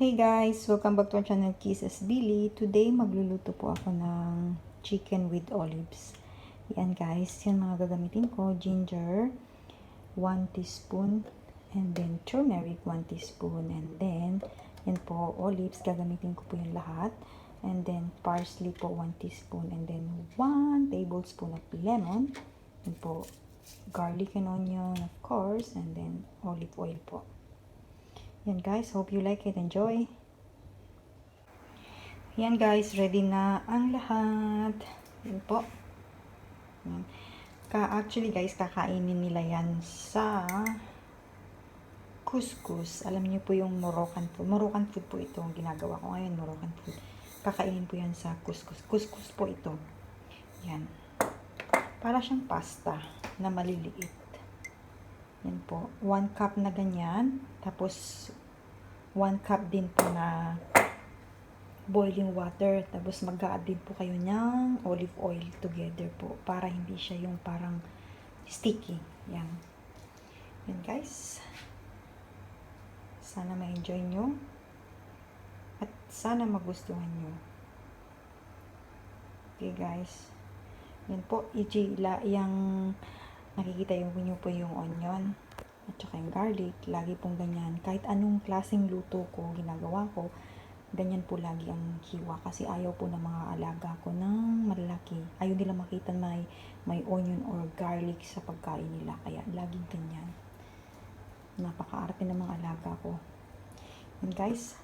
Hey guys! Welcome back to our channel, Kisses Billy. Today, magluluto po ako ng chicken with olives. Yan guys, yan mga gagamitin ko. Ginger, 1 teaspoon. And then turmeric, 1 teaspoon. And then, yan po, olives. Gagamitin ko po yung lahat. And then, parsley po, 1 teaspoon. And then, 1 tablespoon of lemon. Yan po, garlic and onion, of course. And then, olive oil po. Yan guys, hope you like it. Enjoy! Yan guys, ready na ang lahat. Yan po. Yan. Actually guys, kakainin nila yan sa couscous. Alam niyo po yung Moroccan food. Moroccan food po ito. Ang ginagawa ko ngayon, Moroccan food. Kakainin po yan sa couscous. Couscous po ito. Yan. Para siyang pasta na maliliit. Yan po. 1 cup na ganyan. Tapos, 1 cup din po na boiling water. Tapos, mag-a-add din po kayo ng olive oil together po. Para hindi siya yung parang sticky. Yan. Yan guys. Sana ma-enjoy nyo. At sana magustuhan nyo. Okay guys. Yan po. Yung nakikita nyo po yung onion at saka yung garlic, lagi pong ganyan. Kahit anong klaseng luto ko, ginagawa ko, ganyan po lagi ang hiwa. Kasi ayaw po ng mga alaga ko ng malaki. Ayaw nila makita may onion or garlic sa pagkain nila. Kaya laging ganyan. Napakaarte ng mga alaga ko. And guys,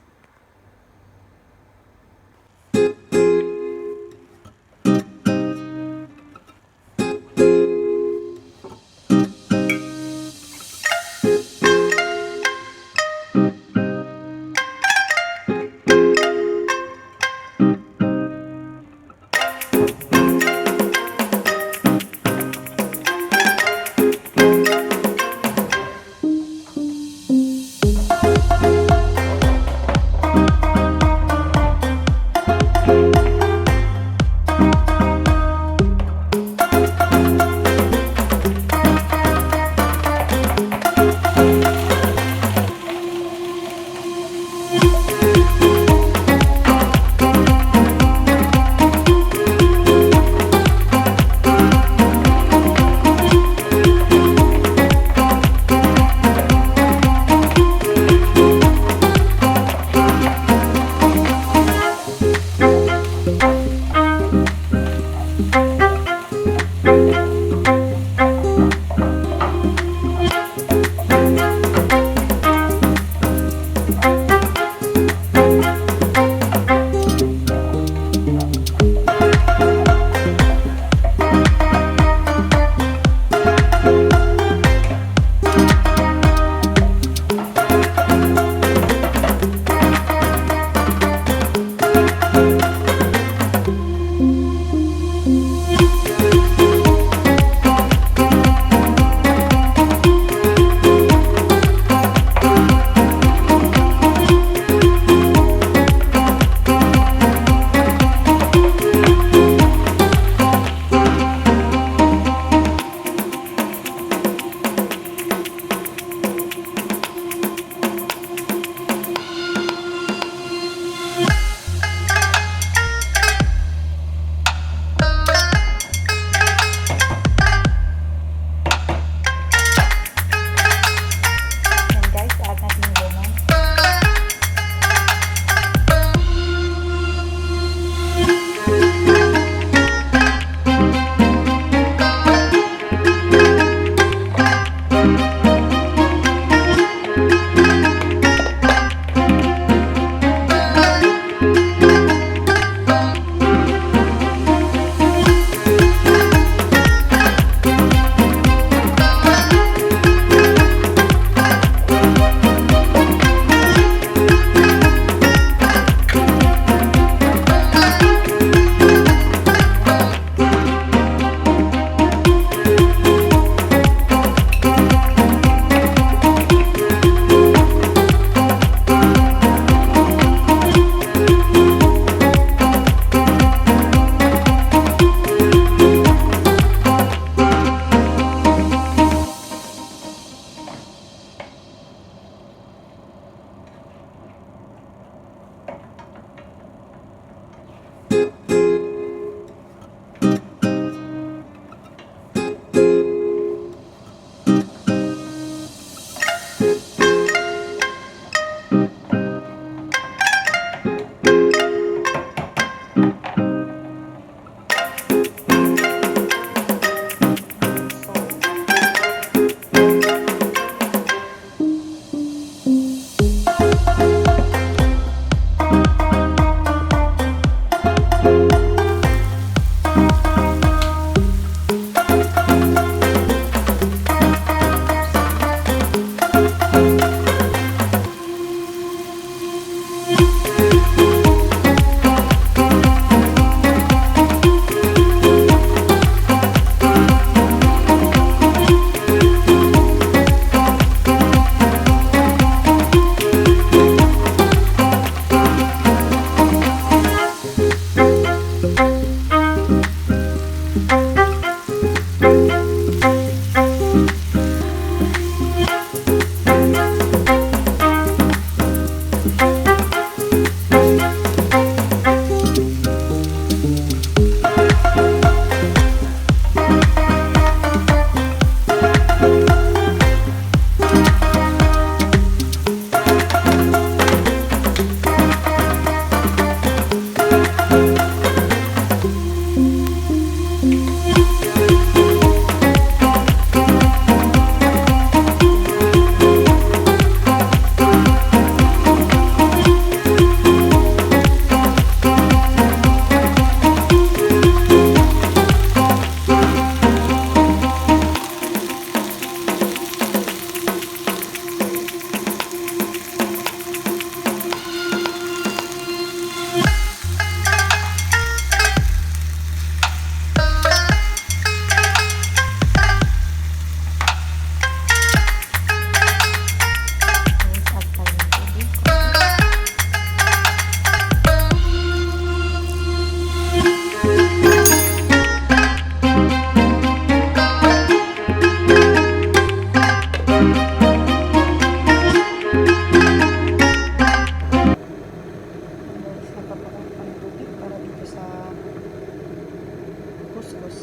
Kuskus.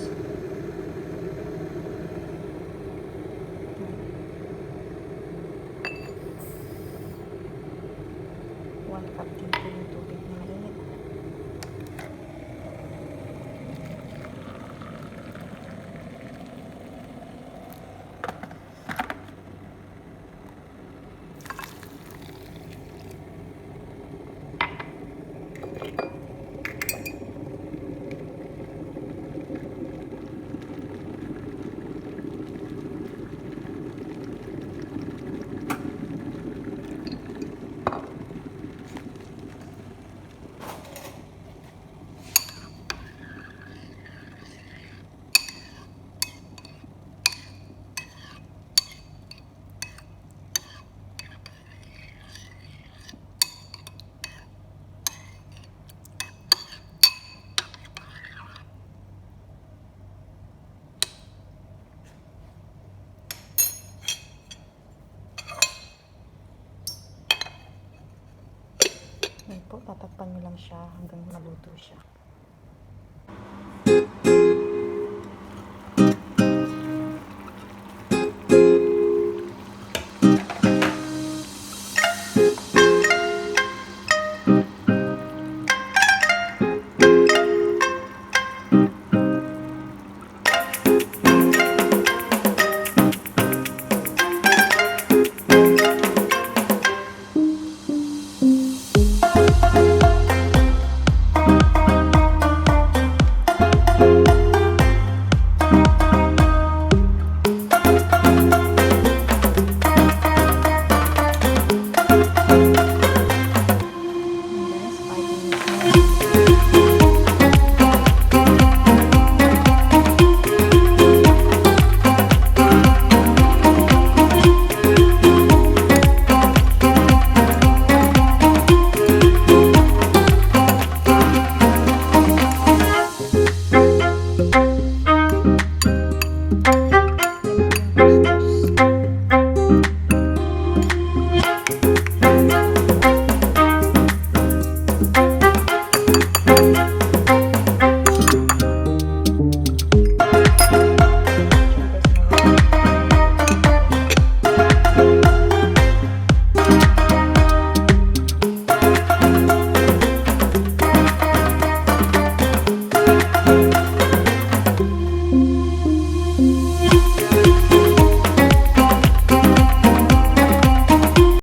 1 cup din po yung tubig na mainit. Yan po, tatakpan nyo lang siya hanggang maluto siya.